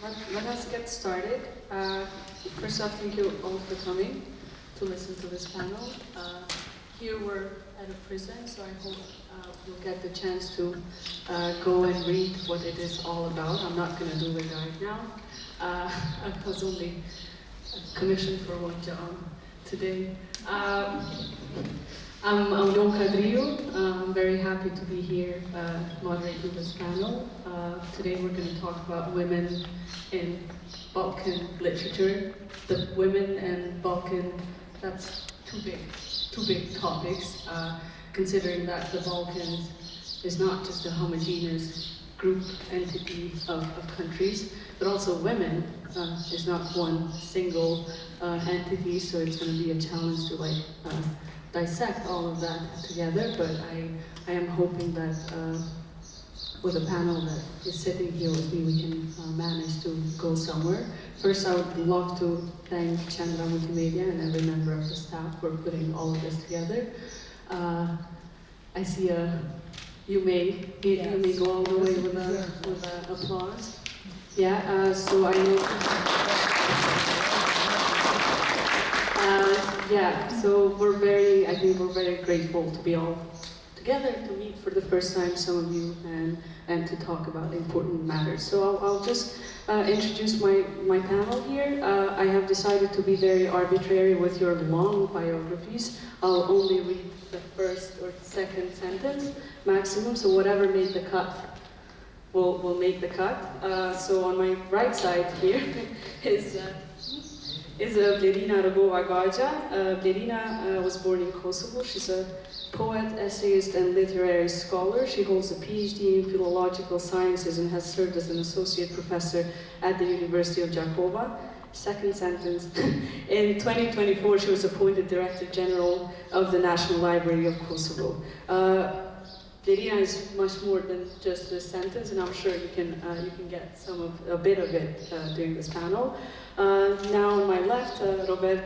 let us get started. First off, thank you all for coming to listen to this panel. Here we're at a prison, so I hope you'll get the chance to go and read what it is all about. I'm not going to do the guide now. I was only commissioned for one job today. I'm Aulonë Kadriu. I'm very happy to be here moderating this panel. Today we're going to talk about women in Balkan literature. The women and Balkan, that's two big topics, considering that the Balkans is not just a homogeneous group entity of countries, but also women is not one single entity, so it's going to be a challenge to dissect all of that together, but I am hoping that with a panel that is sitting here with me, we can manage to go somewhere. First, I would love to thank Chandra Multimedia and every member of the staff for putting all of this together. I see you may go all the way with a applause. Yeah, so I know. So I think we're very grateful to be all together, to meet for the first time, some of you, and to talk about important matters. So I'll just introduce my panel here. I have decided to be very arbitrary with your long biographies. I'll only read the first or second sentence maximum, so whatever made the cut will make the cut. So on my right side here is Blerina Rogova Gaxha. Blerina was born in Kosovo. She's a poet, essayist, and literary scholar. She holds a PhD in philological sciences and has served as an associate professor at the University of Rogova. Second sentence. In 2024, she was appointed Director General of the National Library of Kosovo. Blerina is much more than just this sentence, and I'm sure you can get a bit of it during this panel. Now on my left, Robert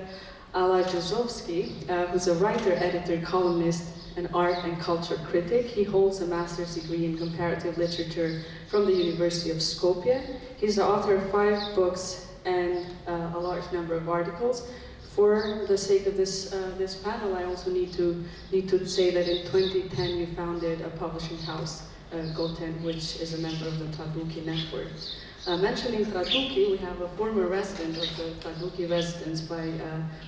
Alagjozovski, who's a writer, editor, columnist, and art and culture critic. He holds a master's degree in comparative literature from the University of Skopje. He's the author of 5 books and a large number of articles. For the sake of this panel, I also need to say that in 2010 you founded a publishing house, Goten, which is a member of the Traduki network. Mentioning Traduki, we have a former resident of the Traduki residence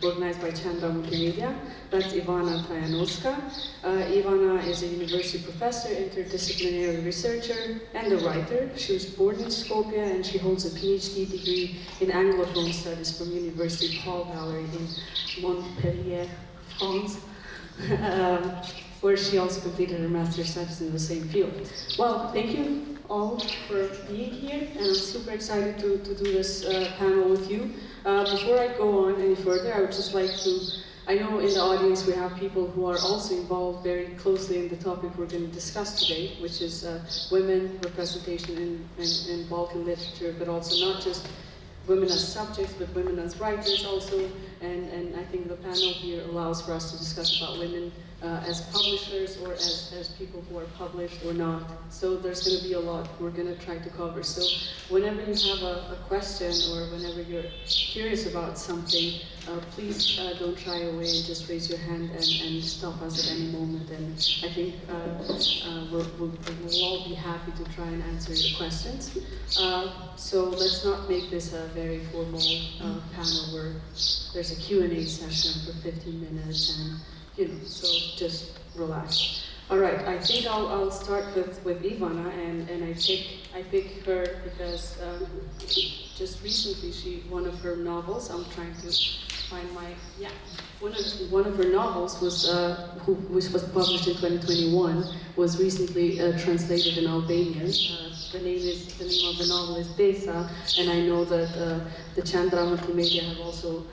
organized by Chandra Multimedia. That's Ivana Trajanoska. Ivana is a university professor, interdisciplinary researcher, and a writer. She was born in Skopje and she holds a PhD degree in Anglophone studies from University Paul Gallery in Montpellier, France. Where she also completed her master's studies in the same field. Well, thank you all for being here, and I'm super excited to do this panel with you. Before I go on any further, I would just like to, I know in the audience we have people who are also involved very closely in the topic we're going to discuss today, which is women representation in Balkan literature, but also not just women as subjects, but women as writers also, and I think the panel here allows for us to discuss about women as publishers or as people who are published or not. So there's going to be a lot we're going to try to cover. So whenever you have a question or whenever you're curious about something, please don't shy away and just raise your hand and stop us at any moment. And I think we'll all be happy to try and answer your questions. So let's not make this a very formal panel where there's a Q&A session for 15 minutes and so just relax. All right, I think I'll start with Ivana, and I pick her because just recently one of her novels, I'm trying to find one of her novels which was published in 2021, was recently translated in Albanian. The name of the novel is Desa, and I know that the Chandra Multimedia have also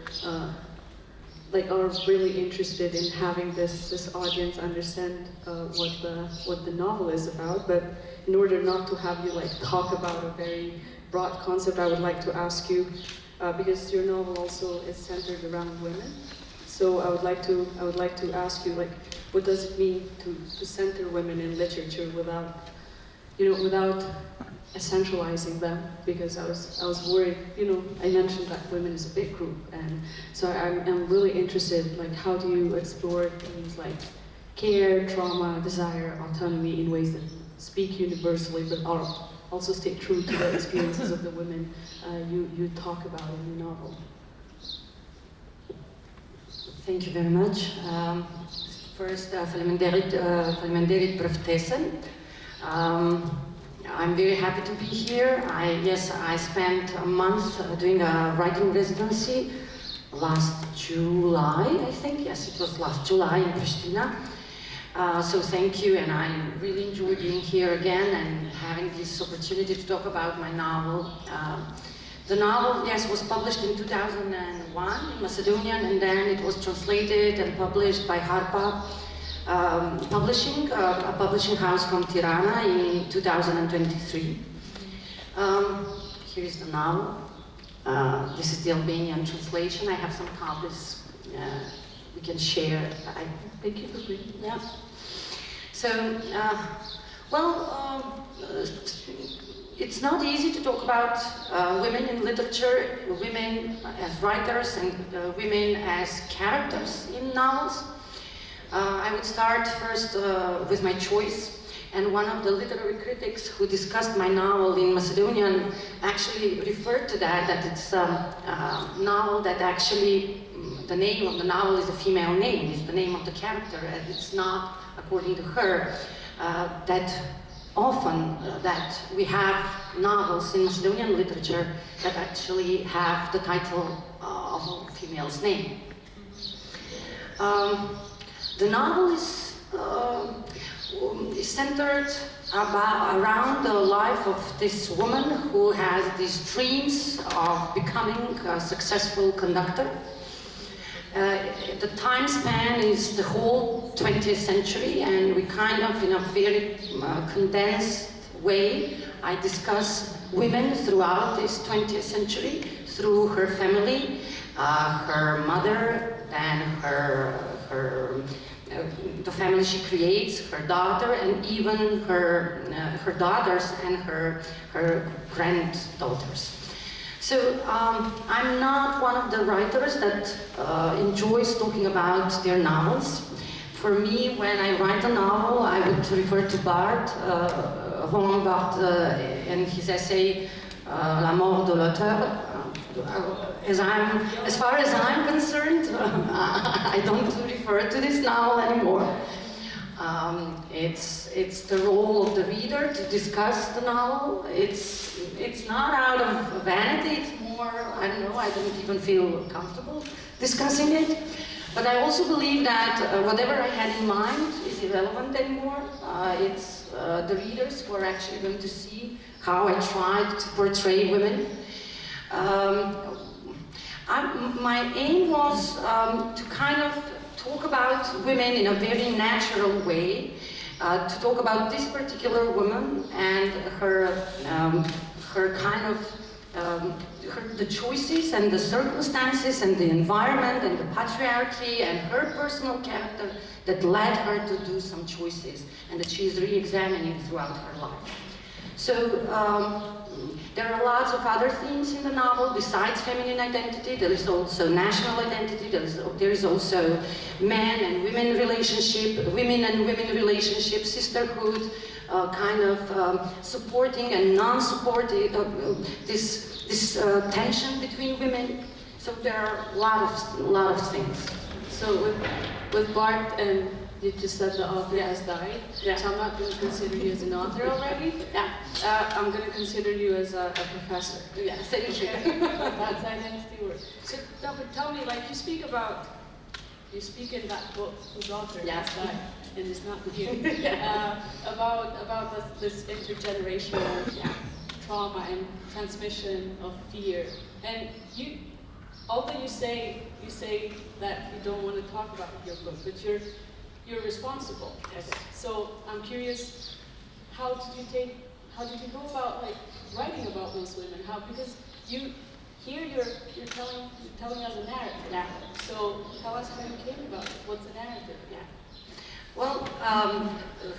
are really interested in having this audience understand what the novel is about. But in order not to have you talk about a very broad concept, I would like to ask you, because your novel also is centered around women. So I would like to ask you, what does it mean to center women in literature without essentializing them, because I was worried, you know, I mentioned that women is a big group, and so I'm really interested, like, how do you explore things like care, trauma, desire, autonomy in ways that speak universally but are also stay true to the experiences of the women you talk about in the novel. Thank you very much. First, faleminderit për ftesën. I'm very happy to be here. I spent a month doing a writing residency last July, I think. Yes, it was last July in Pristina. So thank you, and I really enjoy being here again and having this opportunity to talk about my novel. The novel, yes, was published in 2001 in Macedonian, and then it was translated and published by Harpa Publishing, a publishing house from Tirana, in 2023. Here is the novel. This is the Albanian translation. I have some copies we can share. Thank you for bringing that. Yeah. So, it's not easy to talk about women in literature, women as writers, and women as characters in novels. I would start first with my choice, and one of the literary critics who discussed my novel in Macedonian actually referred to that it's a novel that actually, the name of the novel is a female name, it's the name of the character, and it's not, according to her, that often that we have novels in Macedonian literature that actually have the title of a female's name. The novel is centered around the life of this woman who has these dreams of becoming a successful conductor. The time span is the whole 20th century, and we kind of, in a very condensed way, I discuss women throughout this 20th century through her family, her mother, and the family she creates, her daughter, and even her daughters and her granddaughters. So I'm not one of the writers that enjoys talking about their novels. For me, when I write a novel, I would refer to Barthes, Roland Barthes, and his essay La mort de l'auteur. As far as I'm concerned, I don't refer to this novel anymore. It's the role of the reader to discuss the novel. It's not out of vanity, it's more, I don't know, I don't even feel comfortable discussing it. But I also believe that whatever I had in mind is irrelevant anymore. It's the readers who are actually going to see how I tried to portray women. My aim was to kind of talk about women in a very natural way, to talk about this particular woman and her kind of the choices and the circumstances and the environment and the patriarchy and her personal character that led her to do some choices and that she's re-examining throughout her life. So there are lots of other themes in the novel besides feminine identity. There is also national identity. There is also men and women relationship, women and women relationship, sisterhood, kind of supporting and non-supporting this tension between women. So there are a lot of things. So with Barthes, and you just said the author has died. Yeah. So I'm not going to consider you as an author already. Yeah. I'm going to consider you as a professor. Yeah. Thank you. That's identity work. So no, but tell me, like you speak in that book whose author has died, and it's not here. About this intergenerational trauma and transmission of fear. And you, although you say that you don't want to talk about your book, but you're responsible. Yes. So I'm curious, how did you go about like writing about those women? Because you're telling us a narrative. Yeah. So tell us how you came about it. What's the narrative? Yeah. Well,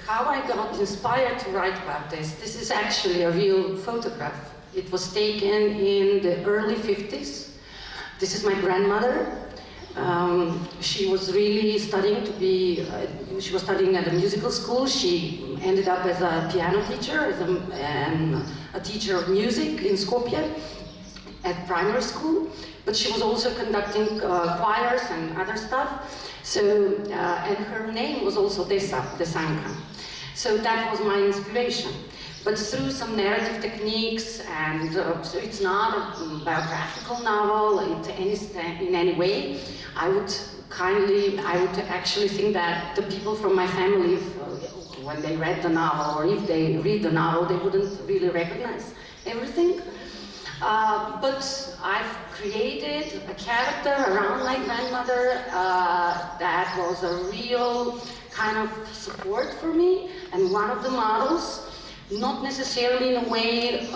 how I got inspired to write about this is actually a real photograph. It was taken in the early 50s. This is my grandmother. She was really studying to be, she was studying at a musical school. She ended up as a piano teacher, and a teacher of music in Skopje at primary school. But she was also conducting choirs and other stuff. So, and her name was also Desanka. So that was my inspiration. But through some narrative techniques, and so it's not a biographical novel in any way. I would actually think that the people from my family, when they read the novel, or if they read the novel, they wouldn't really recognize everything. But I've created a character around my grandmother that was a real kind of support for me, and one of the models, not necessarily in a way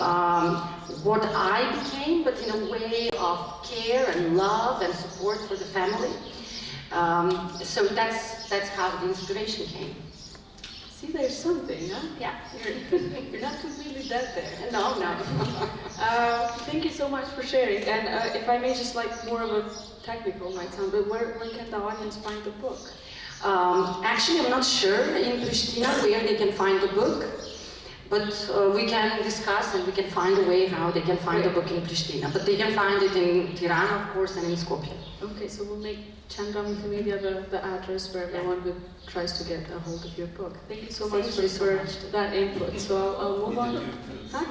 what I became, but in a way of care and love and support for the family. So that's how the inspiration came. See, there's something, huh? Yeah. You're not completely dead there. No. Thank you so much for sharing. And if I may, just like more of a technical might sound, but where can the audience find the book? Actually, I'm not sure in Pristina where they can find the book, but we can discuss and we can find a way how they can find the book in Pristina. But they can find it in Tirana, of course, and in Skopje. Okay, so we'll make Chandra Multimedia the address where everyone who tries to get a hold of your book. Thank you so much for that input. So I'll move on. Huh?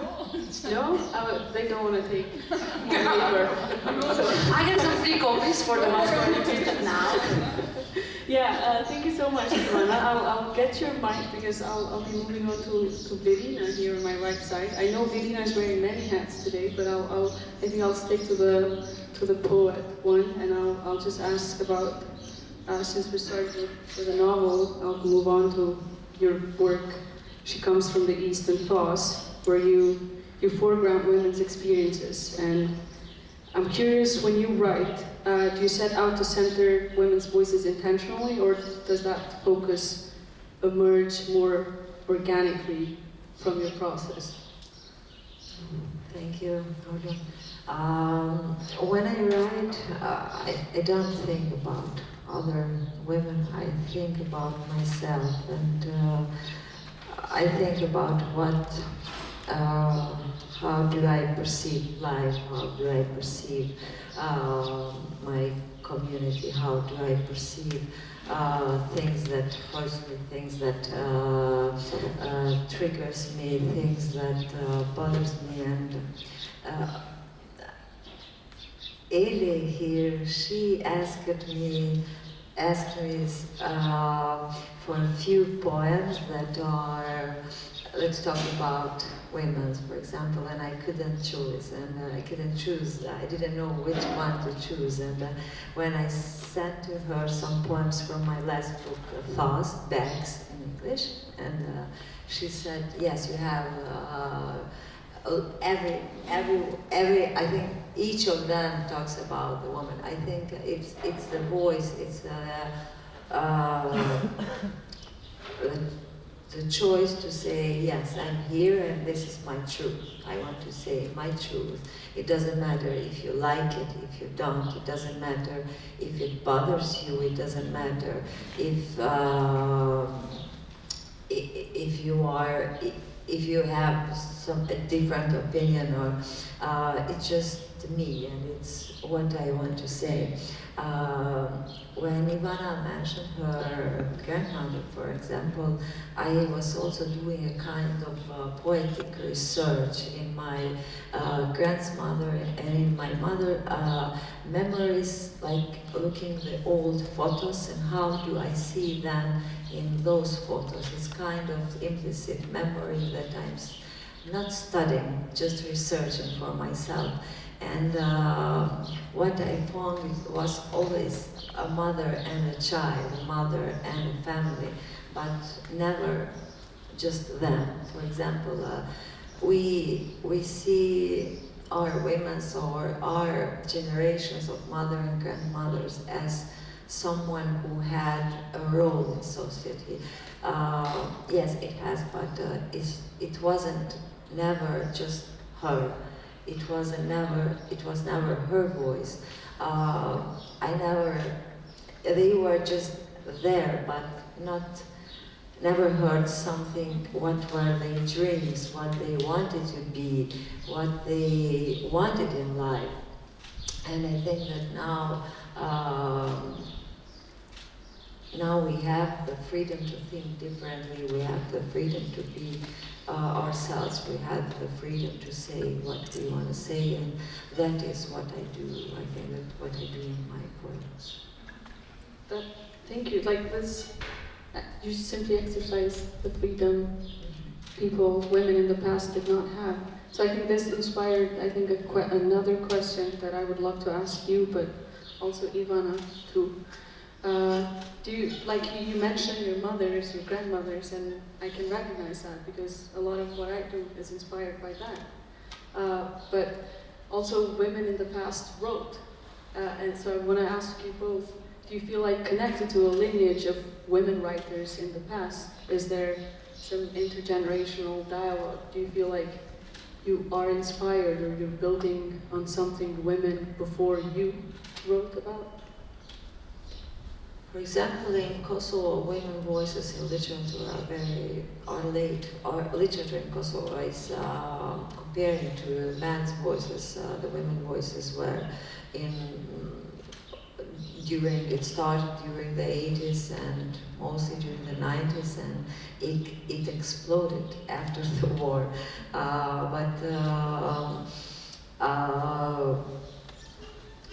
No? They don't want to take my paper. I have some free copies for the ones who are interested now. Yeah, thank you so much, Ivana. I'll get your mic because I'll be moving on to Blerina here on my right side. I know Blerina is wearing many hats today, but I think I'll stick to the poet one, and I'll just ask about, since we started with a novel, I'll move on to your work. She comes from the East and Thoughts, where you foreground women's experiences. And I'm curious, when you write, do you set out to center women's voices intentionally, or does that focus emerge more organically from your process? Thank you, Aulonë. When I write, I don't think about other women. I think about myself, and I think about how do I perceive life, how do I perceive my community, how do I perceive things that hurt me, things that triggers me, things that bothers me. And Eli here, she asked me for a few poems that are, let's talk about women, for example, and I couldn't choose, I didn't know which one to choose, and when I sent to her some poems from my last book, Thoughts, Bags in English, and she said, yes, you have every, I think each of them talks about the woman. I think it's the voice, it's the choice to say, yes, I'm here and this is my truth. I want to say my truth. It doesn't matter if you like it, if you don't. It doesn't matter if it bothers you. It doesn't matter if you have a different opinion, or it's just me and it's what I want to say. When Ivana mentioned her grandmother, for example, I was also doing a kind of poetic research in my grandmother and in my mother memories, like looking at the old photos and how do I see them in those photos. It's kind of implicit memory that I'm not studying, just researching for myself. And what I found was always a mother and a child, a mother and a family, but never just them. For example, we see our women's or our generations of mother and grandmothers as someone who had a role in society. Yes, it has, but it wasn't never just her. It was never her voice. They were just there, but never heard something, what were their dreams, what they wanted to be, what they wanted in life. And I think that now we have the freedom to think differently, we have the freedom to be ourselves, we have the freedom to say what we want to say, and that is what I do. I think that what I do in my poems. Thank you. Like this, you simply exercise the freedom women in the past did not have. So I think this inspired, another question that I would love to ask you, but also Ivana too. Do you, like you mentioned your mothers, your grandmothers, and I can recognize that because a lot of what I do is inspired by that. But also women in the past wrote. And so I want to ask you both, do you feel like connected to a lineage of women writers in the past? Is there some intergenerational dialogue? Do you feel like you are inspired or you're building on something women before you wrote about? For example, in Kosovo, women voices in literature are late. Or literature in Kosovo is comparing to men's voices. The women voices were it started during the 80s and mostly during the 90s, and it exploded after the war.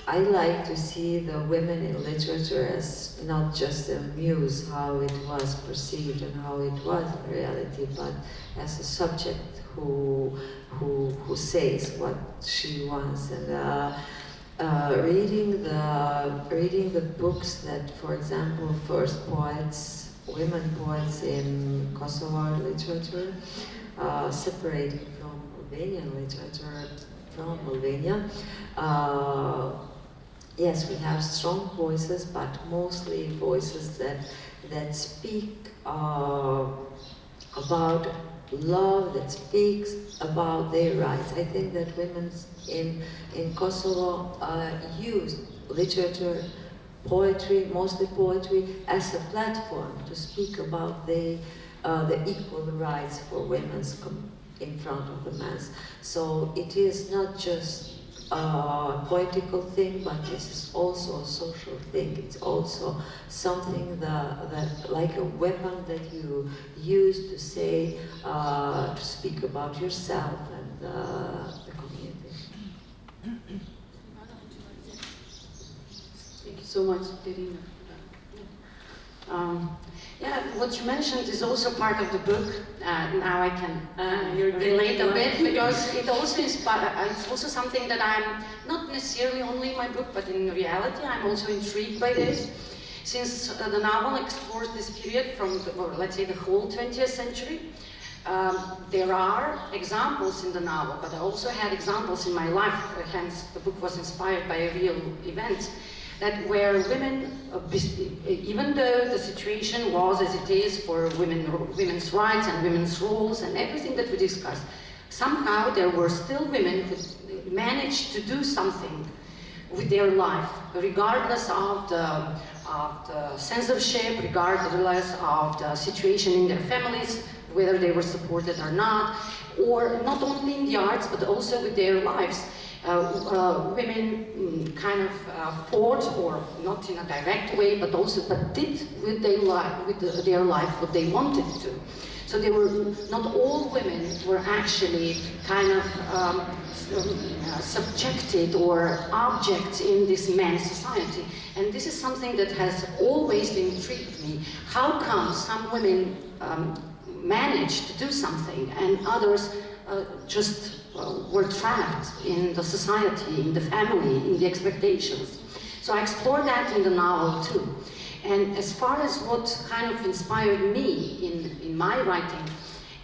I like to see the women in literature as not just a muse, how it was perceived and how it was in reality, but as a subject who says what she wants. And reading the books that, for example, first women poets in Kosovar literature, separated from Albanian literature, from Albania. Yes, we have strong voices, but mostly voices that speak about love, that speaks about their rights. I think that women in Kosovo used literature, poetry, mostly poetry, as a platform to speak about the equal rights for women in front of the mass. So it is not just a poetical thing, but it is also a social thing. It's also something that like a weapon that you use to say, to speak about yourself and the community. Thank you so much, Blerina. Yeah, what you mentioned is also part of the book. Now I can relate a bit because it also it's also something that I'm not necessarily only in my book, but in reality I'm also intrigued by this. Since the novel explores this period from, let's say, the whole 20th century, there are examples in the novel, but I also had examples in my life, hence the book was inspired by a real event. That where women, even though the situation was as it is for women's rights and women's roles and everything that we discussed, somehow there were still women who managed to do something with their life, regardless of the censorship, regardless of the situation in their families, whether they were supported or not, or not only in the arts, but also with their lives. Women kind of fought, or not in a direct way, but did with their life what they wanted to. So they were, not all women were actually kind of subjected or objects in this man's society. And this is something that has always intrigued me. How come some women manage to do something and others just were trapped in the society, in the family, in the expectations. So I explore that in the novel too. And as far as what kind of inspired me in my writing,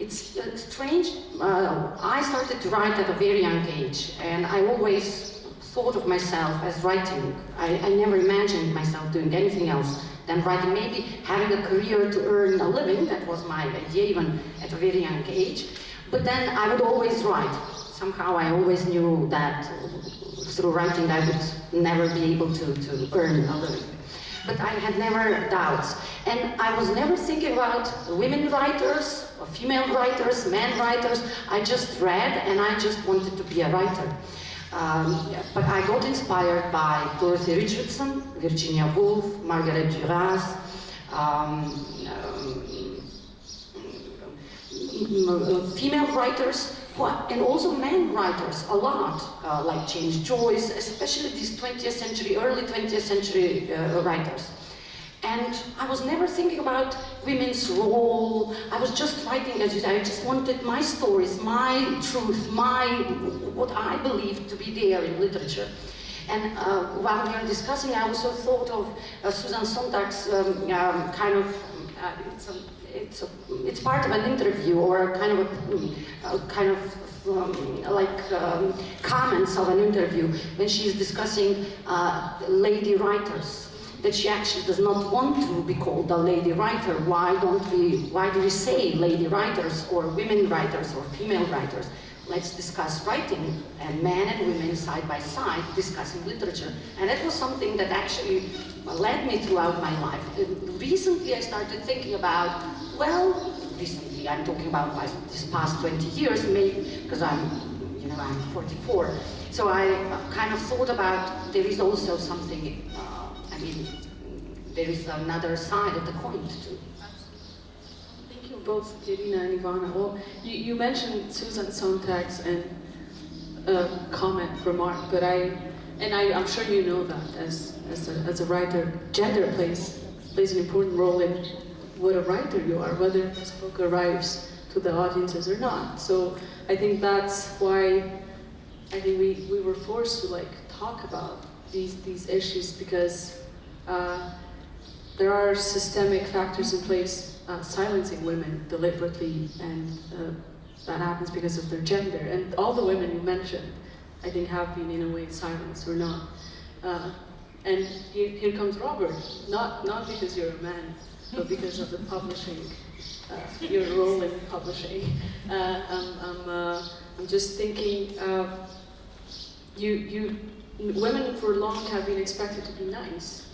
it's strange. I started to write at a very young age, and I always thought of myself as writing. I never imagined myself doing anything else than writing. Maybe having a career to earn a living, that was my idea even at a very young age. But then I would always write. Somehow I always knew that through writing I would never be able to earn a living. But I had never doubts. And I was never thinking about women writers, or female writers, men writers. I just read and I just wanted to be a writer. But I got inspired by Dorothy Richardson, Virginia Woolf, Margaret Duras, female writers, and also men writers a lot, like James Joyce, especially these 20th century, early 20th century writers. And I was never thinking about women's role. I was just writing, as you say, I just wanted my stories, my truth, what I believed to be there in literature. And while we were discussing, I also thought of Susan Sontag's kind of, it's part of an interview or comments of an interview when she is discussing lady writers. That she actually does not want to be called a lady writer. Why do we say lady writers or women writers or female writers? Let's discuss writing, and men and women side by side discussing literature. And that was something that actually led me throughout my life. Recently I started thinking about, recently I'm talking about this past 20 years, maybe because I'm 44. So I kind of thought about there is also something, there is another side of the coin too. Thank you both, Blerina and Ivana. Well, you mentioned Susan Sontag's and comment, remark, but I'm sure you know that as a writer, gender plays an important role in what a writer you are, whether this book arrives to the audiences or not. So I think that's why I think we were forced to talk about these issues, because there are systemic factors in place silencing women deliberately, and that happens because of their gender. And all the women you mentioned, I think, have been in a way silenced or not. And here comes Robert, not because you're a man, but because of the publishing, your role in publishing. I'm just thinking, women for long have been expected to be nice,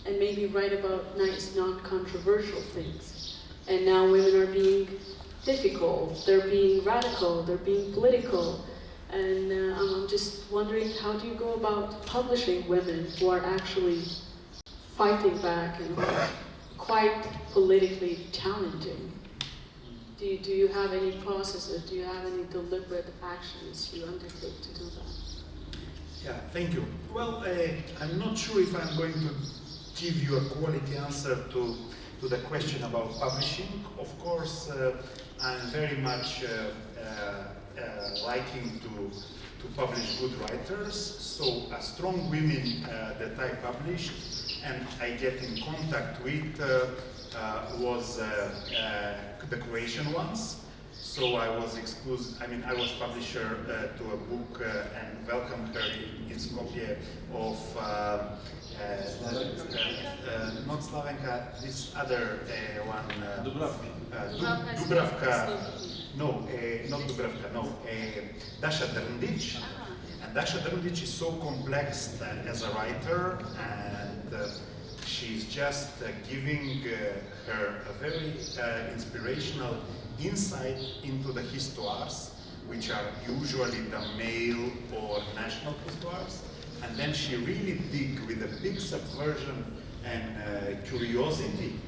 and maybe write about nice, non-controversial things. And now women are being difficult, they're being radical, they're being political. And I'm just wondering, how do you go about publishing women who are actually fighting back and quite politically challenging? Do you have any processes? Do you have any deliberate actions you undertake to do that? Yeah, thank you. Well, I'm not sure if I'm going to give you a quality answer to the question about publishing. Of course, I'm very much liking to publish good writers. So strong women that I published and I get in contact with was the Croatian ones. So I was I was publisher to a book and welcomed her in Skopje of not Slavenka, this other one, Dubravka, no, not Dubravka, no, Dasha Drndic. And Dasha Drndic is so complex as a writer, and she's just giving her a very inspirational insight into the histoires, which are usually the male or national histoires. And then she really dig with a big subversion and curiosity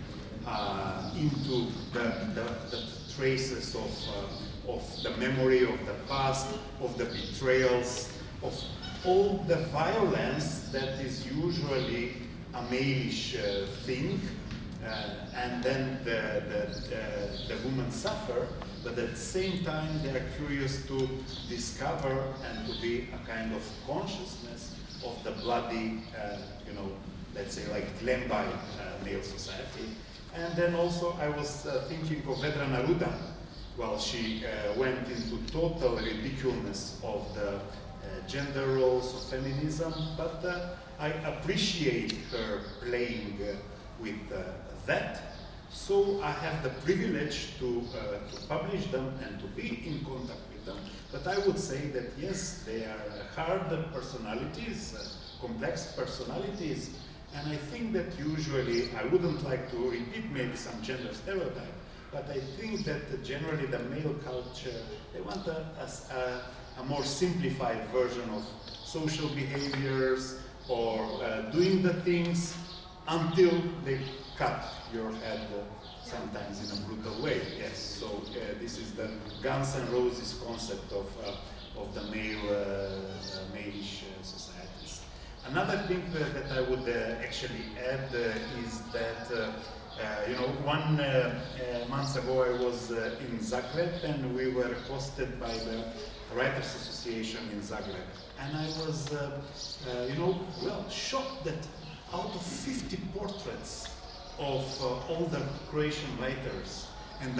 into the traces of the memory of the past, of the betrayals, of all the violence that is usually a male-ish thing, and then the women suffer, but at the same time they are curious to discover and to be a kind of consciousness of the bloody, let's say like Glenby male society. And then also I was thinking of Vedrana Rudan. Well, she went into total ridiculousness of the gender roles or feminism, but I appreciate her playing with that. So I have the privilege to publish them and to be in contact with them. But I would say that yes, they are hard personalities, complex personalities, and I think that usually, I wouldn't like to repeat maybe some gender stereotype, but I think that generally the male culture, they want a more simplified version of social behaviors or doing the things until they cut your head sometimes in a brutal way. Yes, so this is the Guns N' Roses concept of the male-ish societies. Another thing that I would actually add is that one month ago I was in Zagreb, and we were hosted by the Writers Association in Zagreb, and I was shocked that out of 50 portraits of all the Croatian writers and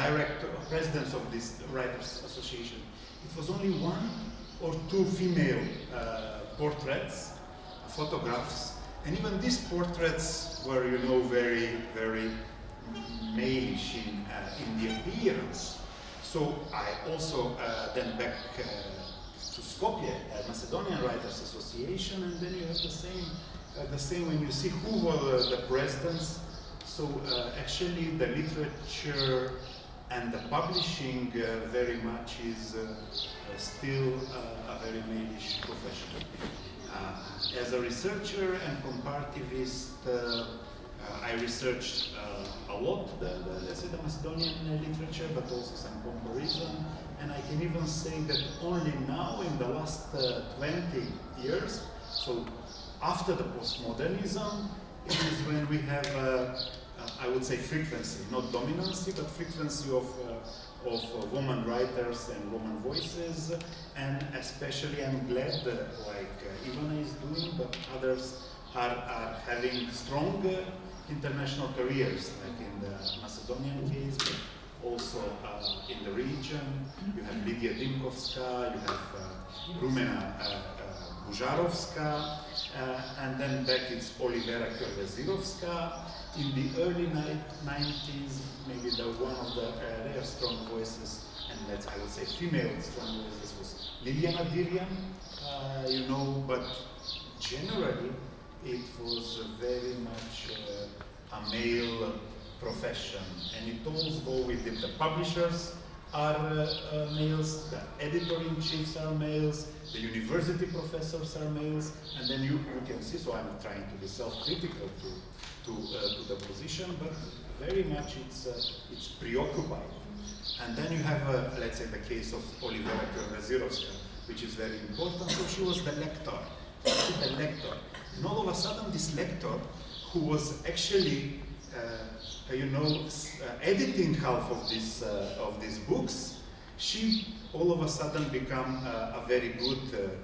presidents of this Writers Association, it was only 1 or 2 female portraits, photographs, and even these portraits were, very, very male-ish in the appearance. So I also then back to Skopje, Macedonian Writers Association, and then you have the same when you see who were the presidents. So actually the literature and the publishing very much is still a very male-ish profession. As a researcher and comparativist, I researched a lot, let's say the Macedonian literature, but also some comparison. And I can even say that only now, in the last 20 years, so after the postmodernism, it is when we have, I would say, frequency, not dominancy, but frequency of women writers and women voices, and especially I'm glad like Ivana is doing, but others are having strong international careers, like in the Macedonian case, but also in the region. You have Lidia Dimkovska, you have Rumena Bužarovska, and then back it's Olivera Krvezirovska. In the early 90s, maybe one of the rare strong voices, and I would say female strong voices, was Liliana Dirjan, but generally it was very much a male profession, and it also goes with it. The publishers are males, the editor-in-chiefs are males, the university professors are males, and then you can see, so I'm trying to be self-critical to the position, but very much it's preoccupied. And then you have, let's say, the case of Olivera Krvezirovska, which is very important. So she was the lector, and all of a sudden this lector, who was actually, editing half of these books, she all of a sudden became a very good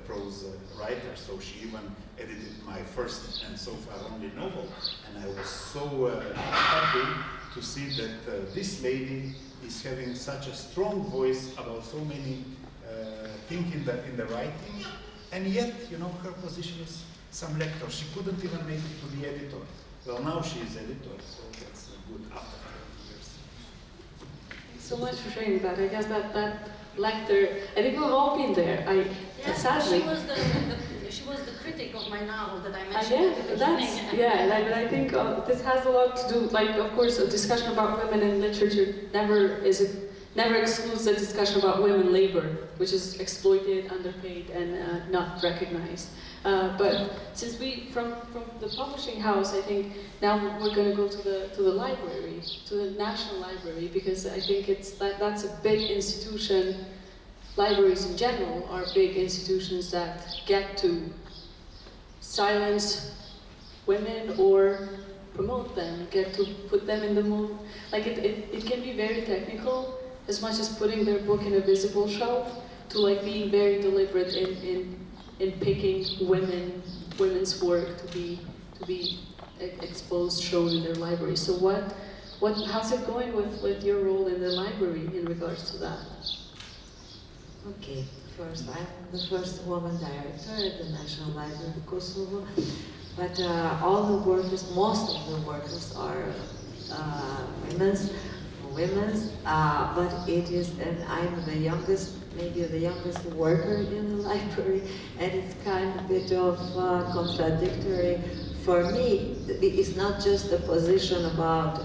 prose writer. So she even edited my first and so far only novel, and I was so happy to see that this lady is having such a strong voice about so many things in the writing, and yet, her position is some lector. She couldn't even make it to the editor. Well, now she is editor, so that's good after 20 years. Thanks so much for sharing that. I guess that lecture, I think we've all been there. Sadly. She was the critic of my novel that I mentioned at the beginning. But I think this has a lot to do, like, of course, a discussion about women in literature never excludes the discussion about women labor, which is exploited, underpaid, and not recognized. But since from the publishing house, I think now we're going to go to the library, to the National Library, because I think that's a big institution. Libraries in general are big institutions that get to silence women or promote them, get to put them in the mood. Like it can be very technical, as much as putting their book in a visible shelf, to like being very deliberate in picking women's work to be exposed, shown in their library. So how's it going with your role in the library in regards to that? Okay, first I'm the first woman director at the National Library of Kosovo. But all the workers, most of the workers are women's, but it is, and I'm the youngest, maybe the youngest worker in the library, and it's kind of a bit of contradictory. For me, it's not just a position about,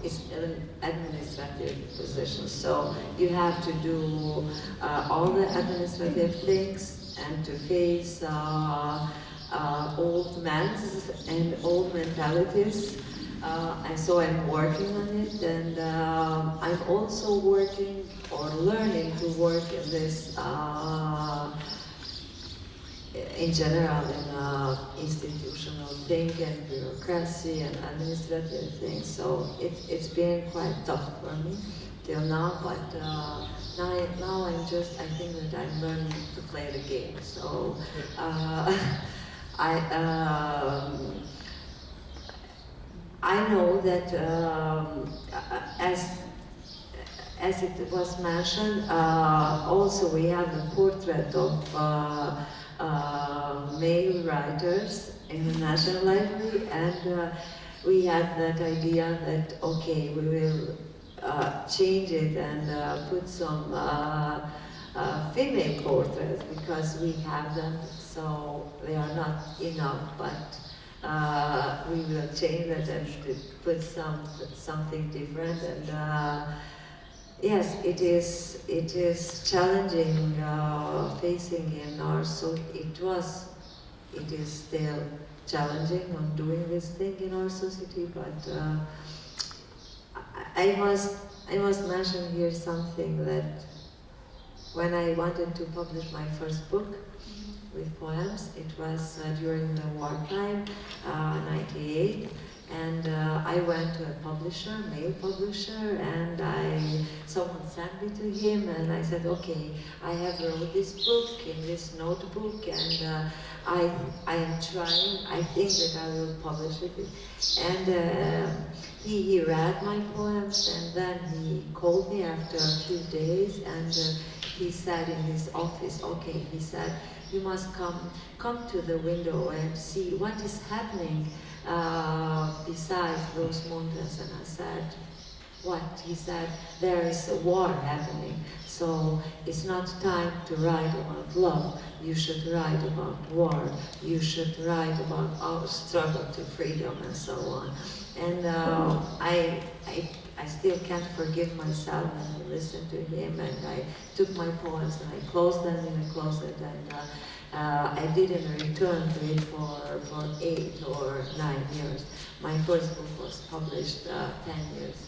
it's an administrative position, so you have to do all the administrative things and to face old minds and old mentalities. And so I'm working on it, and I'm also working or learning to work in this, in general, in institutional thing and bureaucracy and administrative things. So it's been quite tough for me till now, but now I think that I'm learning to play the game. So I know that as it was mentioned, also we have the portrait of male writers in the National Library, and we had that idea that, okay, we will change it and put some female portraits, because we have them, so they are not enough, but we will change that and put something different. And yes, it is challenging facing in our, so it is still challenging on doing this thing in our society, but I must mention here something, that when I wanted to publish my first book with poems, it was during the wartime, 98. And I went to a publisher, male publisher, and someone sent me to him, and I said, okay, I have wrote this book in this notebook, and I am trying, I think that I will publish it. And he read my poems, and then he called me after a few days, and he said in his office, okay, he said, you must come to the window and see what is happening besides those mountains. And I said, what? He said, there is a war happening, so it's not time to write about love. You should write about war. You should write about our struggle to freedom and so on. And I still can't forgive myself, and I listened to him, and I took my poems and I closed them in a closet, and I didn't return to it for 8 or 9 years. My first book was published 10 years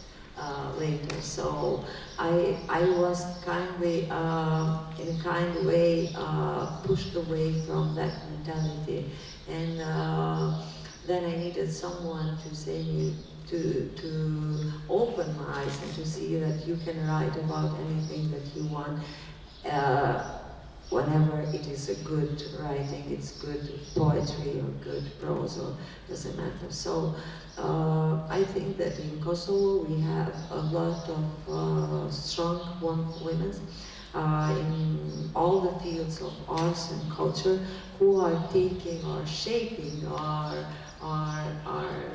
later. So I was kindly, in a kind way, pushed away from that mentality, and then I needed someone to say me, to open my eyes and to see that you can write about anything that you want. Whenever it is a good writing, it's good poetry or good prose, or doesn't matter. So I think that in Kosovo we have a lot of strong women in all the fields of arts and culture, who are taking or shaping our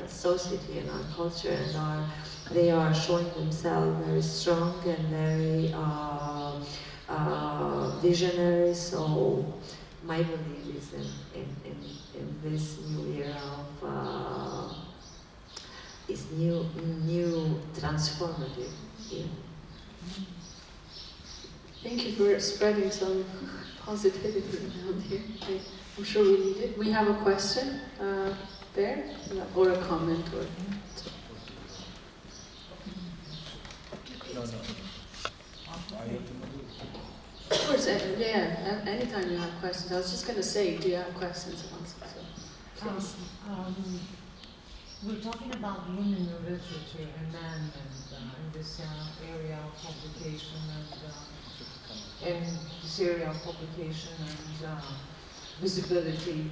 society and our culture, and they are showing themselves very strong and very visionary. So my belief is in this new era of is new transformative era. Thank you for spreading some positivity around here. I'm sure we need it. We have a question there, or a comment, or. No. Of course, yeah. Anytime you have questions, I was just going to say, do you have questions also? So, please. We're talking about women in literature and men, and in this area of publication, and in this area of publication and visibility.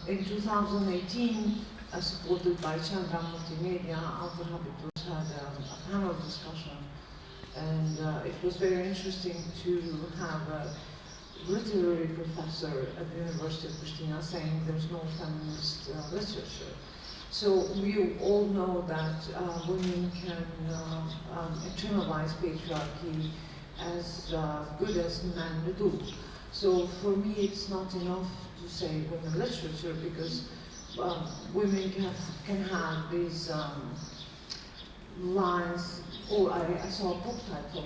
In 2018, supported by Chandra Multimedia, Alter Habitus had a panel discussion, and it was very interesting to have literary professor at the University of Pristina saying there's no feminist literature. So we all know that women can internalize patriarchy as good as men do. So for me, it's not enough to say women literature, because women can have these lines. Oh, I saw a book title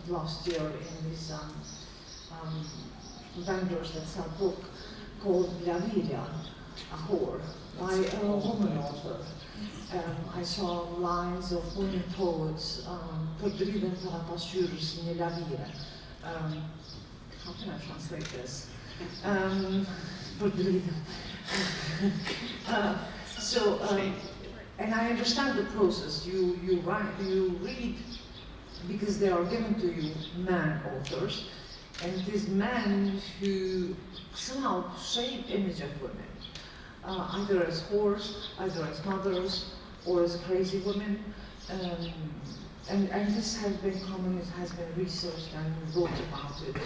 last year in these vendors that sell book called Blerina, a whore, by a woman author. I saw lines of women poets, Kadriu para pastures in Lavira. How can I translate this? And I understand the process. You write, you read, because they are given to you man authors, and these men who somehow shape image of women, either as whores, either as mothers, or as crazy women. And this has been common, it has been researched and wrote about it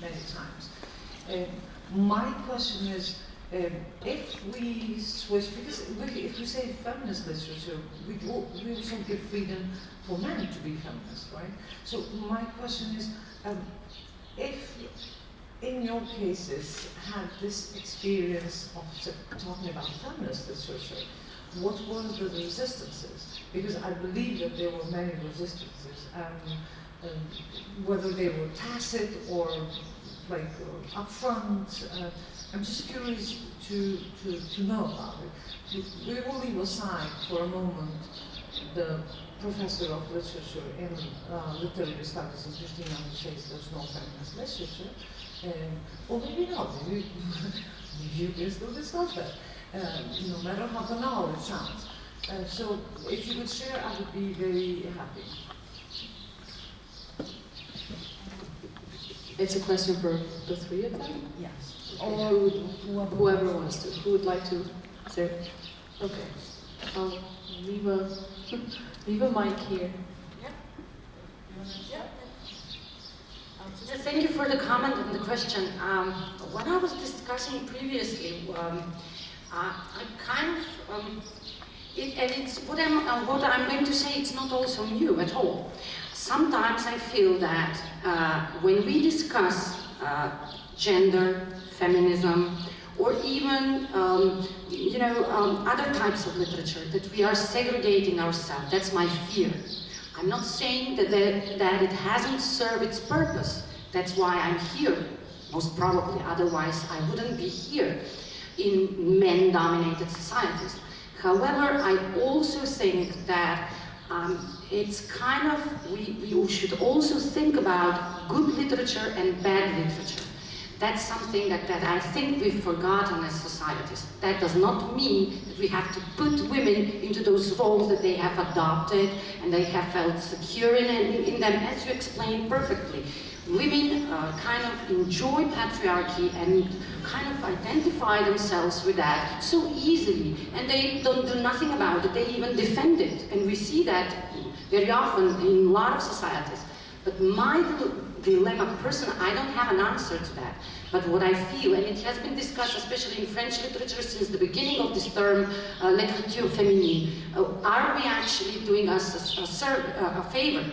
many times. My question is, if we switch, because if we say feminist literature, we also give freedom for men to be feminists, right? So my question is, if in your cases had this experience of talking about feminist literature, what were the resistances? Because I believe that there were many resistances, whether they were tacit or like upfront. I'm just curious to know about it. We will leave aside for a moment the professor of literature in literary studies in Pristina who says there's no feminist literature, or maybe not. Maybe you can still discuss that, no matter how banal it sounds. So if you could share, I would be very happy. It's a question for the three of them? Yes. Or whoever wants to. Who would like to say? Okay. I'll leave a mic here. Thank you for the comment and the question. When I was discussing previously, I kind of, and it's what I'm going to say, it's not also new at all. Sometimes I feel that when we discuss gender, feminism, or even other types of literature, that we are segregating ourselves. That's my fear. I'm not saying that it hasn't served its purpose. That's why I'm here, most probably. Otherwise, I wouldn't be here in men-dominated societies. However, I also think that it's kind of, we should also think about good literature and bad literature. That's something that I think we've forgotten as societies. That does not mean that we have to put women into those roles that they have adopted and they have felt secure in them, as you explained perfectly. Women kind of enjoy patriarchy and kind of identify themselves with that so easily, and they don't do nothing about it, they even defend it. And we see that very often in a lot of societies. But my dilemma, personally, I don't have an answer to that. But what I feel, and it has been discussed, especially in French literature since the beginning of this term, l'écriture féminine, are we actually doing us a favor?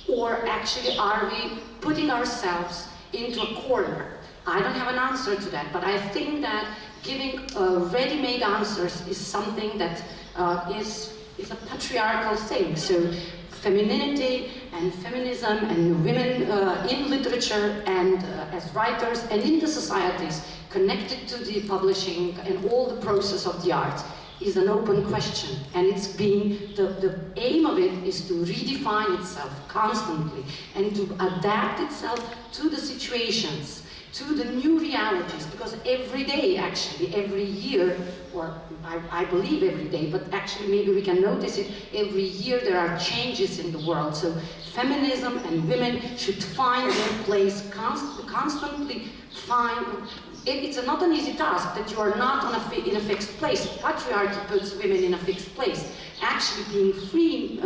Or actually are we putting ourselves into a corner? I don't have an answer to that, but I think that giving ready-made answers is something that is a patriarchal thing. So femininity and feminism and women in literature and as writers and in the societies connected to the publishing and all the process of the arts is an open question, and it's being, the aim of it is to redefine itself constantly and to adapt itself to the situations, to the new realities, because every day, actually, every year, or I believe every day, but actually maybe we can notice it, every year there are changes in the world. So feminism and women should find their place, constantly find, it's not an easy task that you are not in a fixed place. Patriarchy puts women in a fixed place. Actually being free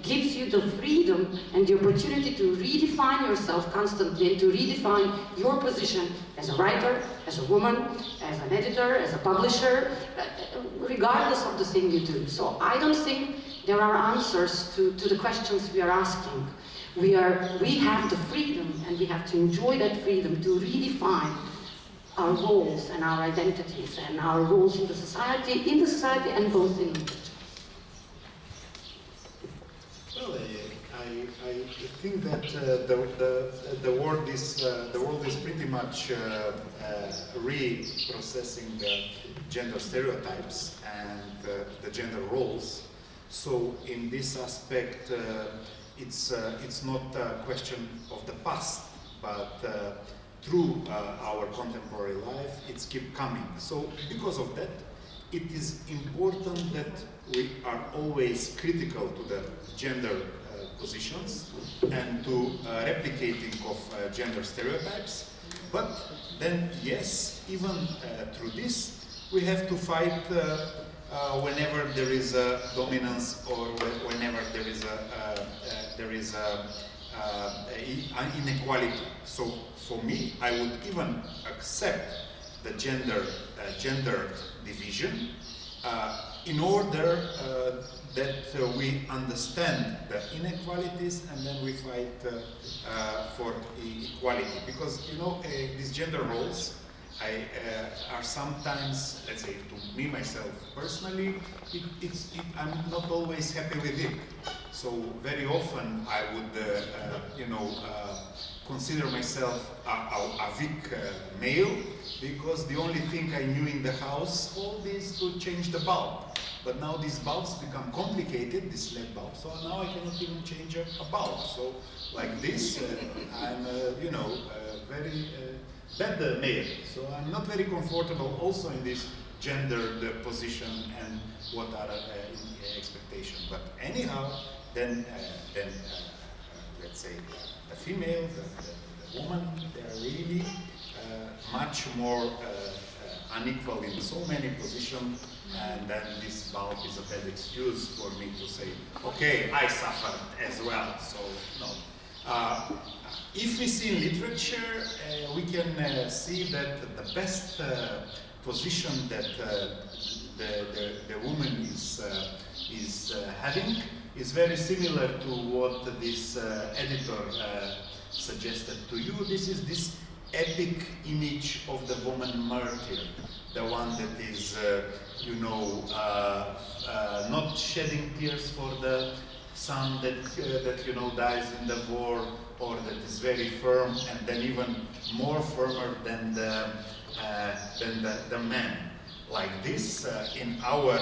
gives you the freedom and the opportunity to redefine yourself constantly and to redefine your position as a writer, as a woman, as an editor, as a publisher, regardless of the thing you do. So I don't think there are answers to the questions we are asking. We have the freedom, and we have to enjoy that freedom to redefine our roles and our identities and our roles in the society and both in literature. Well, I think that the world is pretty much reprocessing the gender stereotypes and the gender roles. So in this aspect, it's not a question of the past, but through our contemporary life, it's keep coming. So because of that, it is important that we are always critical to the gender positions and to replicating of gender stereotypes. But then, yes, even through this, we have to fight whenever there is a dominance or whenever there is an inequality. So for me, I would even accept the gendered division in order that we understand the inequalities and then we fight for equality. Because you know these gender roles are sometimes, let's say, to me myself personally, I'm not always happy with it. So very often I would, consider myself a weak male because the only thing I knew in the household is to change the bulb. But now these bulbs become complicated, this LED bulb, so now I cannot even change a bulb. So like this, I'm, very bad male. So I'm not very comfortable also in this gendered position and what are expectations. But anyhow, then let's say the female, the woman, they are really much more unequal in so many positions, and then this bulb is a bad excuse for me to say, okay, I suffered as well. So no. If we see in literature, we can see that the best position that the woman is having is very similar to what this editor suggested to you. This is this epic image of the woman martyr, the one that is, not shedding tears for the son that dies in the war, or that is very firm, and then even more firmer than the man. Like this, in our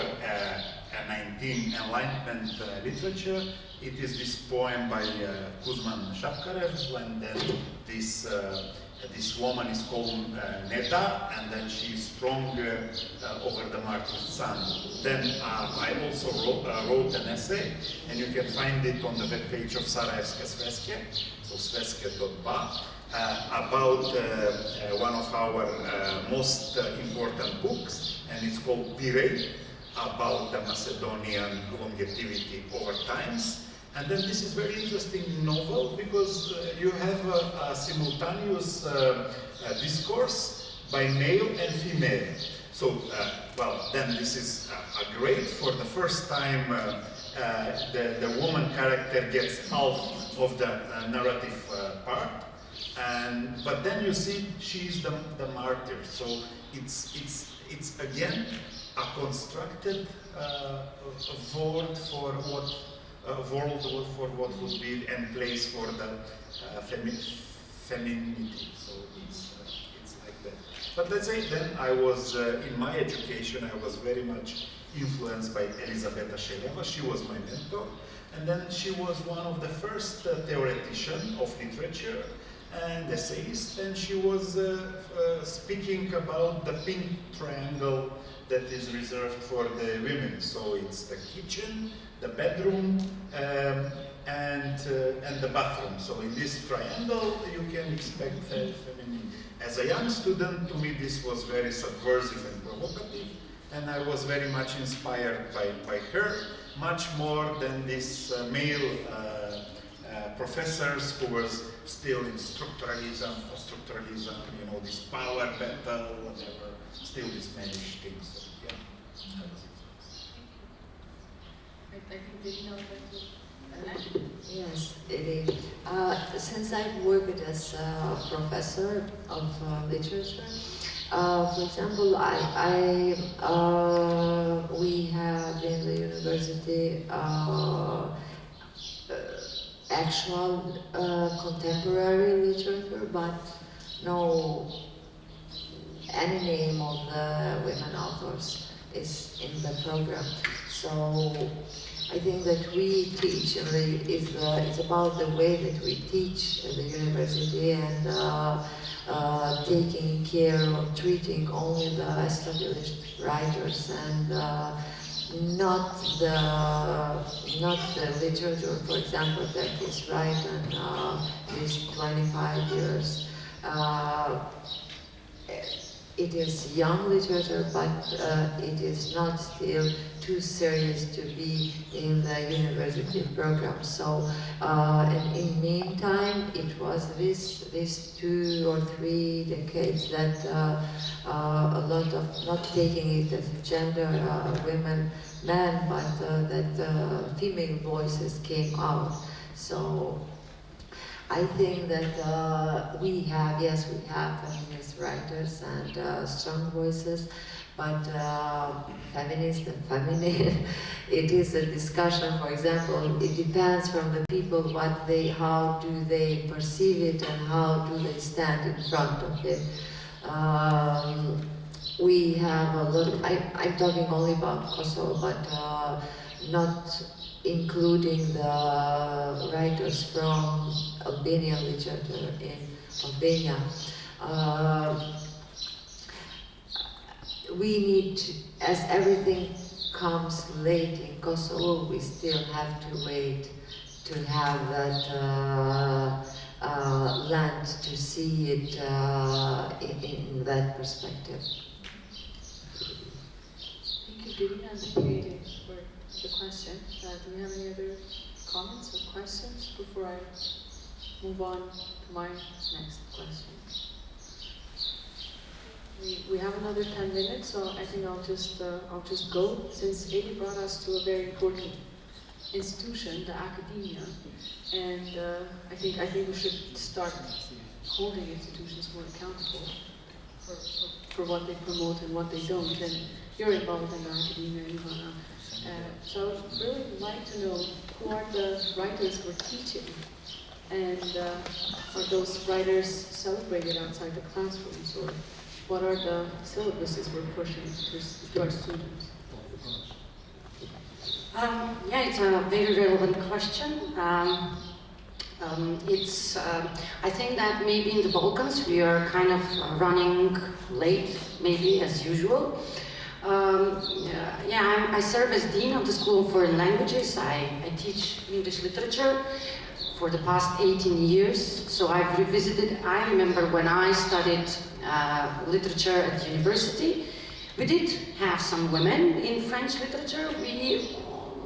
19 Enlightenment literature, it is this poem by Kuzman Shapkarev, when then this woman is called Neda, and then she is strong over the martyr's son. Then I also wrote an essay, and you can find it on the webpage of Sarajevska Sveske, so sveske.ba, about one of our most important books, and it's called Pirei, about the Macedonian longevity over times. And then this is very interesting novel because you have a simultaneous discourse by male and female. So, then this is great. For the first time, the woman character gets half of the narrative part, but then you see she's the martyr. So it's again a constructed word for what. World for what would be and place for the femininity. So it's like that. But let's say then I was in my education I was very much influenced by Elizabeta Sheleva. She was my mentor, and then she was one of the first theoretician of literature and essayist, and she was speaking about the pink triangle that is reserved for the women. So it's the kitchen, the bedroom, and the bathroom. So in this triangle, you can expect feminine As a young student, to me this was very subversive and provocative, and I was very much inspired by her, much more than these male professors who was still in structuralism, post-structuralism, you know, this power battle, whatever, still these mannish things. So, yeah. I think Blerina would like to add. Yes, it is. Since I've worked as a professor of literature, for example, we have in the university actual contemporary literature, but no any name of the women authors is in the program. So I think that we teach, it's about the way that we teach at the university, and taking care of treating only the established writers and not the literature, for example, that is written these 25 years. It is young literature, but it is not still too serious to be in the university program. So, and in meantime, it was these 2 or 3 decades that a lot of, not taking it as gender, women, men, but that female voices came out. So I think that we have feminist writers and strong voices, but feminist and feminine, it is a discussion. For example, it depends from the people how do they perceive it and how do they stand in front of it. We have a lot, I'm talking only about Kosovo, but not including the writers from Albanian literature in Albania. We need to, as everything comes late in Kosovo, we still have to wait to have that land to see it in that perspective. Thank you, Blerina, and thank you, Ede, for the question. Do we have any other comments or questions before I move on to my next question? We have another 10 minutes, so I think I'll just go, since Ede brought us to a very important institution, the academia, and I think we should start holding institutions more accountable for what they promote and what they don't. And you're involved in the academia, Ivana. So I would really like to know who are the writers we're teaching, and are those writers celebrated outside the classrooms, or what are the syllabuses we're pushing to our students? Yeah, it's a very relevant question. I think that maybe in the Balkans we are kind of running late, maybe as usual. I serve as Dean of the School of Foreign Languages. I teach English literature for the past 18 years. So I've revisited, I remember when I studied literature at university, we did have some women in French literature.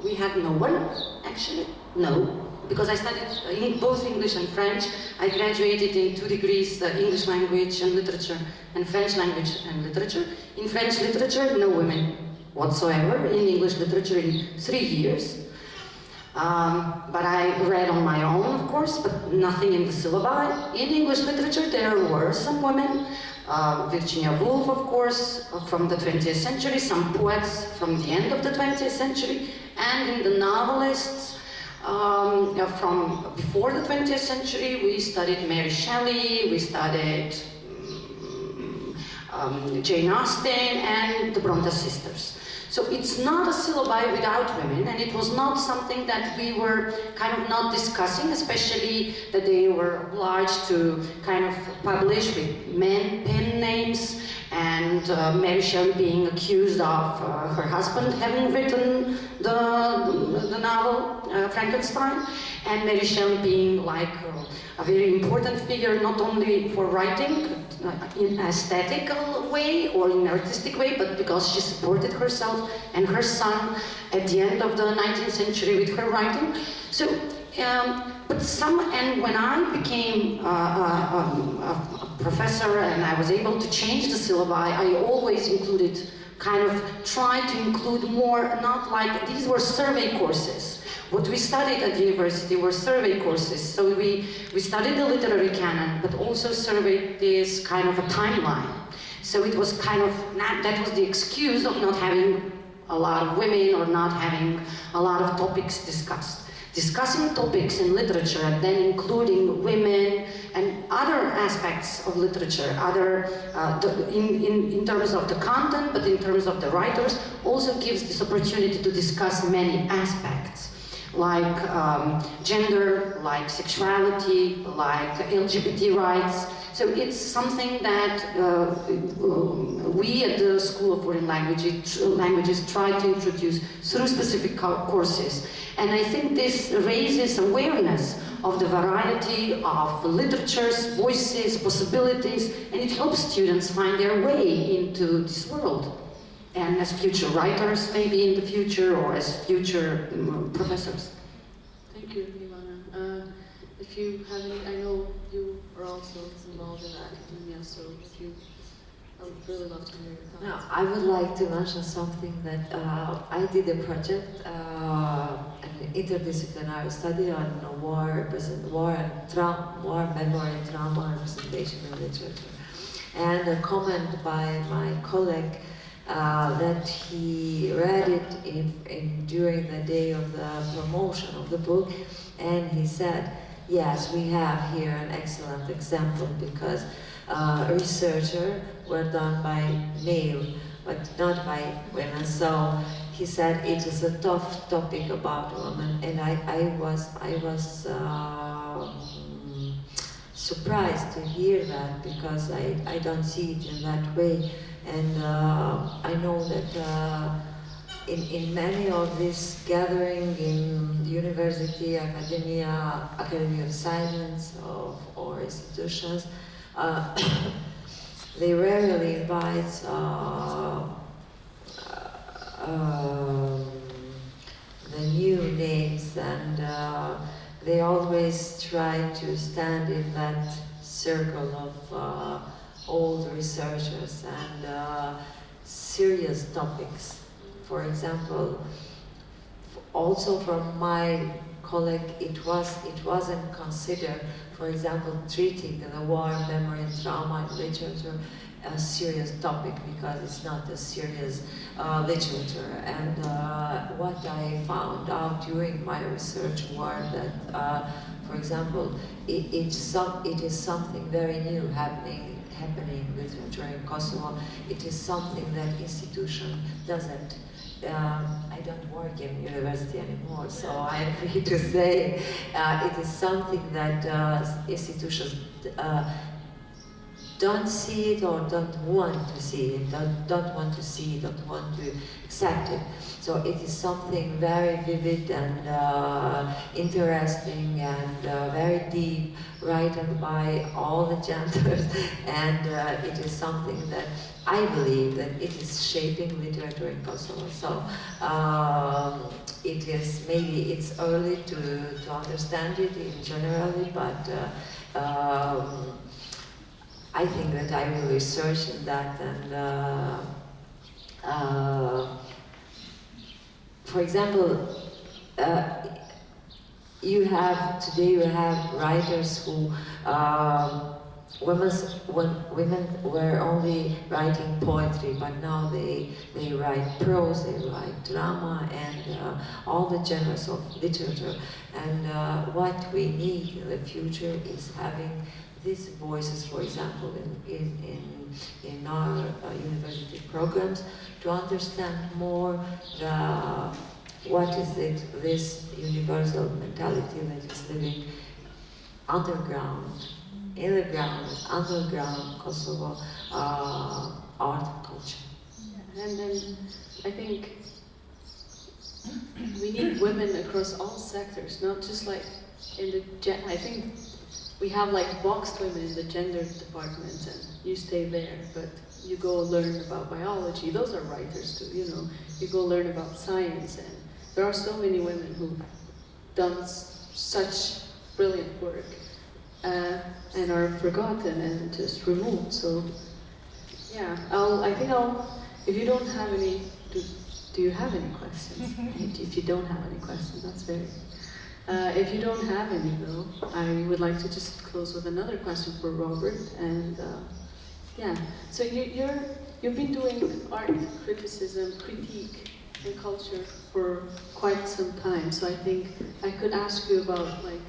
We had no one, actually, no. Because I studied in both English and French. I graduated in 2 degrees, English language and literature, and French language and literature. In French literature, no women whatsoever. In English literature, in 3 years. But I read on my own, of course, but nothing in the syllabi. In English literature, there were some women. Virginia Woolf, of course, from the 20th century, some poets from the end of the 20th century, and in the novelists, from before the 20th century, we studied Mary Shelley, we studied Jane Austen, and the Bronte sisters. So it's not a syllabi without women, and it was not something that we were kind of not discussing, especially that they were obliged to kind of publish with men pen names, and Mary Shelley being accused of her husband having written the novel Frankenstein, and Mary Shelley being like a very important figure not only for writing, in an aesthetical way or in an artistic way, but because she supported herself and her son at the end of the 19th century with her writing. So, and when I became a professor and I was able to change the syllabi, I always included, kind of tried to include more, not like, these were survey courses. What we studied at the university were survey courses. So we studied the literary canon, but also surveyed this kind of a timeline. So it was kind of, that was the excuse of not having a lot of women or not having a lot of topics discussed. Discussing topics in literature and then including women and other aspects of literature, in terms of the content, but in terms of the writers, also gives this opportunity to discuss many aspects, like gender, like sexuality, like LGBT rights. So it's something that we at the School of Foreign Languages try to introduce through specific courses. And I think this raises awareness of the variety of literatures, voices, possibilities, and it helps students find their way into this world. And as future writers, maybe in the future, or as future professors. Thank you, Ivana. If you have any, I know you are also involved in academia, so if you, I would really love to hear your thoughts. Now, I would like to mention something that I did a project, an interdisciplinary study on war memory, and trauma representation in literature. And a comment by my colleague that he read it during the day of the promotion of the book, and he said, yes, we have here an excellent example, because researchers were done by male, but not by women. So he said it is a tough topic about women, and I was surprised to hear that, because I don't see it in that way. And I know that in many of these gatherings in university, academia, Academy of Science or institutions, they rarely invite the new names, and they always try to stand in that circle of old researchers and serious topics. For example, also from my colleague, it wasn't considered, for example, treating the war, memory, and trauma in literature a serious topic, because it's not a serious literature. And what I found out during my research was that, for example, it is something very new happening in literature in Kosovo. It is something that institution doesn't. I don't work in university anymore, so I'm free to say it is something that institutions don't see it, or don't want to see it, don't want to see it, don't want to accept it. So it is something very vivid and interesting and very deep, written by all the genders, and it is something that I believe that it is shaping literature in Kosovo. So it is, maybe it's early to understand it in generally, but I think that I will research in that. And for example, today you have writers who women were only writing poetry, but now they write prose, they write drama, and all the genres of literature. And what we need in the future is having these voices, for example, in our university programs, to understand more what is it, this universal mentality that is living underground, in the ground, underground Kosovo art and culture. Yeah, and then I think we need women across all sectors, not just like in the I think we have like boxed women in the gender department, and you stay there, but you go learn about biology. Those are writers too, you know. You go learn about science, and there are so many women who've done such brilliant work and are forgotten and just removed. So yeah, if you don't have any, do you have any questions? If you don't have any questions, that's very. If you don't have any though, I would like to just close with another question for Robert. And yeah, so you've been doing art criticism, critique, and culture for quite some time. So I think I could ask you about like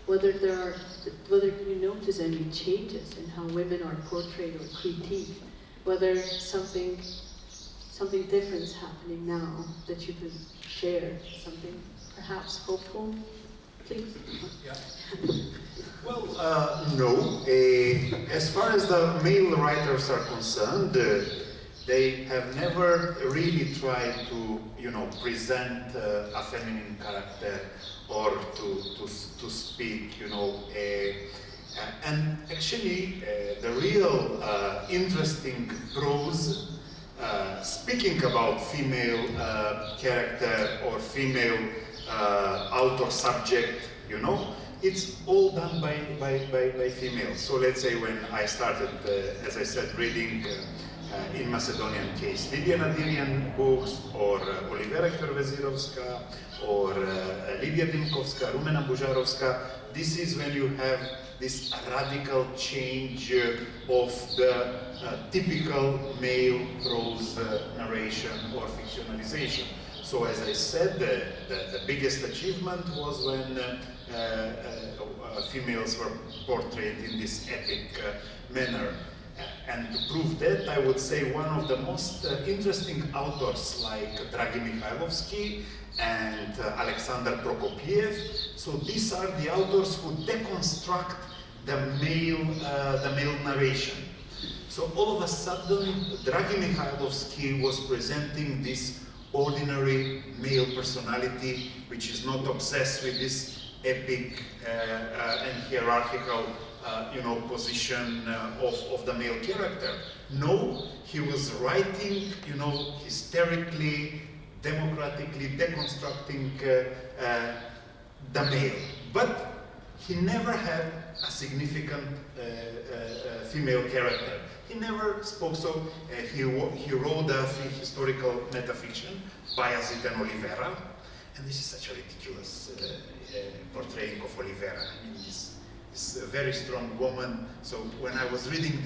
whether you notice any changes in how women are portrayed or critiqued, whether something different is happening now that you could share, something perhaps hopeful, please. Yeah. Well, no. As far as the male writers are concerned, they have never really tried to, present a feminine character or to speak, and actually, the real interesting prose speaking about female character or female author subject, it's all done by females. So let's say when I started, as I said, reading in Macedonian case, Lidia Nadirian books, or Olivera Krvezirovska, or Lidia Dimkovska, Rumena Bužarovska, this is when you have this radical change of the typical male prose narration or fictionalization. So as I said, the biggest achievement was when females were portrayed in this epic manner. And to prove that, I would say one of the most interesting authors like Dragi Mihailovsky and Alexander Prokopiev. So these are the authors who deconstruct the male narration. So all of a sudden, Dragi Mihailovsky was presenting this ordinary male personality, which is not obsessed with this epic and hierarchical position of the male character. No, he was writing, hysterically, democratically, deconstructing the male. But he never had a significant female character. He never spoke, so he wrote a historical metafiction, Bayazid and Olivera, and this is such a ridiculous portraying of Olivera. I mean, this a very strong woman. So when I was reading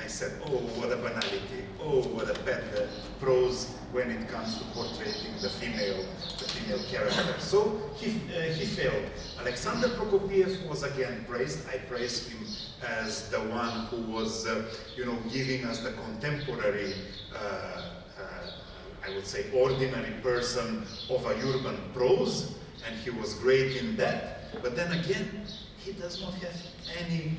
I said, oh, what a banality, oh, what a bad prose when it comes to portraying the female character. So he failed. Alexander Prokopiev was again praised. I praised him as the one who was, giving us the contemporary, I would say, ordinary person of a urban prose, and he was great in that. But then again, he does not have any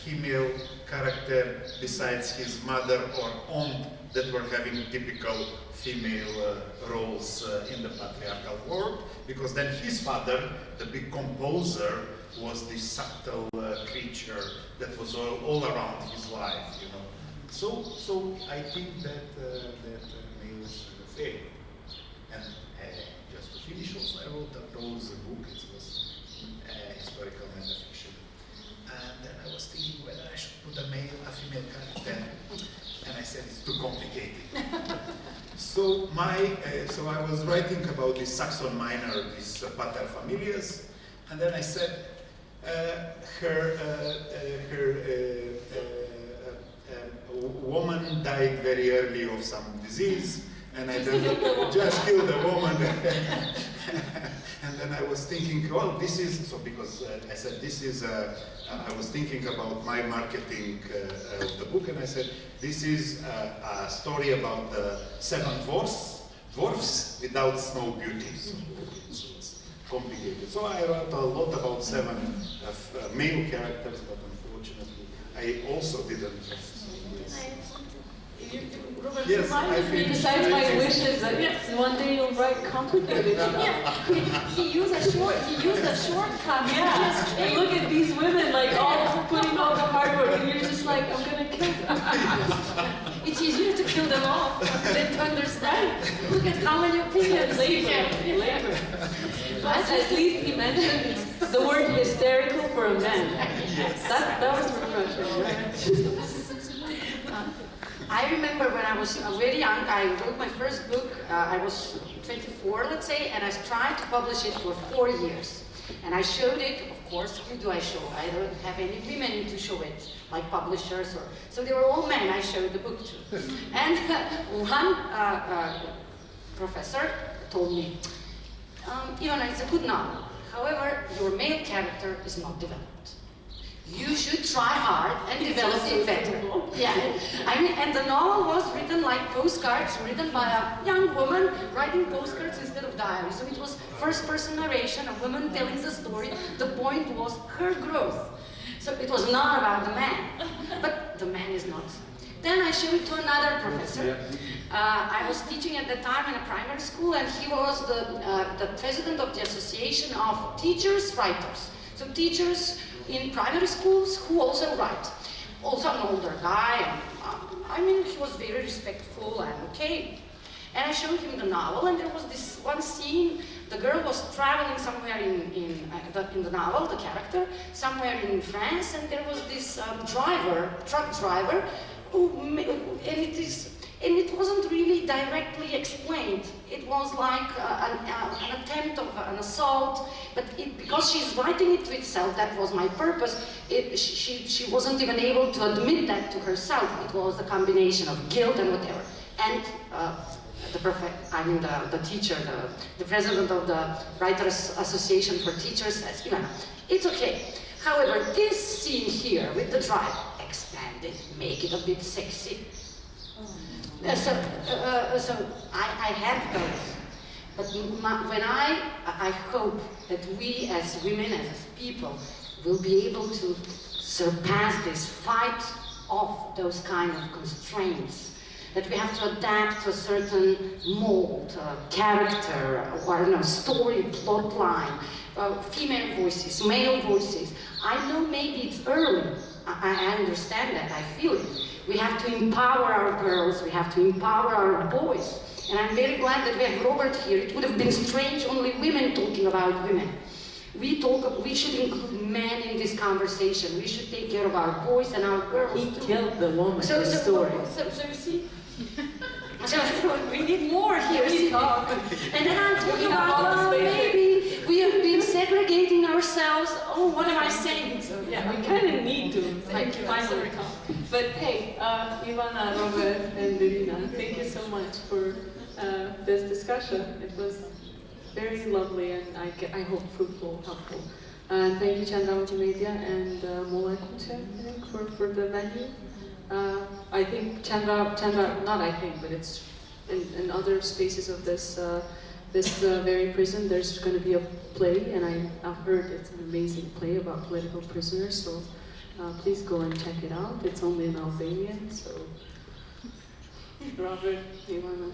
female character besides his mother or aunt that were having typical female roles in the patriarchal world, because then his father, the big composer, was this subtle creature that was all around his life, So I think that males fail. And just to finish, also I wrote a prose book. It was historical metafiction, and then I was thinking whether I should put a female character, and I said it's too complicated. So so I was writing about this Saxon minor, this pater familias, and then I said her woman died very early of some disease, and I then just killed the woman. And then I was thinking, well, this is, so because I said this is, I was thinking about my marketing of the book, and I said, this is a story about the 7 dwarfs without snow beauties. So it's complicated. So I wrote a lot about 7 male characters, but unfortunately, I also didn't have Robert, Yes, I reminded me, think- besides I my think- wishes, that one day you'll write complicated stuff. Yeah, he used a shortcut. Yeah, and look at these women, like all putting all the hard work, and you're just like, I'm gonna kill them. It's easier to kill them off than to understand. Look at how many opinions they have. Labor. But at least he mentioned the word hysterical for a man. That was refreshing, right? I remember when I was very young, I wrote my first book. I was 24, let's say, and I tried to publish it for 4 years. And I showed it, of course, who do I show? I don't have any women to show it, like publishers, so they were all men I showed the book to. And one professor told me, Ivana, it's a good novel. However, your male character is not developed. You should try hard and develop it better. Yeah, I mean, and the novel was written like postcards, written by a young woman writing postcards instead of diaries. So it was first-person narration, a woman telling the story. The point was her growth. So it was not about the man, but the man is not. Then I showed it to another professor. I was teaching at the time in a primary school, and he was the president of the Association of Teachers Writers. So teachers in primary schools who also write. Also an older guy, and, I mean, he was very respectful and okay. And I showed him the novel, and there was this one scene. The girl was traveling somewhere in the novel, the character, somewhere in France, and there was this truck driver, and it wasn't really directly explained. It was like an attempt of an assault, but because she's writing it to itself, that was my purpose, she wasn't even able to admit that to herself. It was a combination of guilt and whatever. And the teacher, the president of the Writers Association for Teachers says, Ivana, it's okay. However, this scene here with the drive, expand it, make it a bit sexy. So I had those, but when I hope that we as women, as people, will be able to surpass this, fight off those kind of constraints, that we have to adapt to a certain mold, character, or story, plot line, female voices, male voices. I know maybe it's early. I understand that, I feel it. We have to empower our girls, we have to empower our boys. And I'm very glad that we have Robert here. It would have been strange only women talking about women. We should include men in this conversation. We should take care of our boys and our girls. He killed the woman in the story. So you see? So we need more here. See? And then I'm talking about, maybe we have been segregating ourselves. Oh, what am I saying? So, Yeah, we kind of need to, finally talk. But hey, Ivana, Robert, and Blerina, thank you so much for this discussion. It was very lovely and I hope fruitful, helpful. Thank you, Chandra Multimedia and Mola Culture, I think, for the venue. I think Chandra, not I think, but it's in other spaces of this very prison, there's going to be a play, and I've heard it's an amazing play about political prisoners, so please go and check it out. It's only in Albanian, so Robert, you want to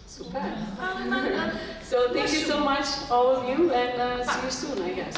Super. So thank you so much, all of you, and see you soon, I guess.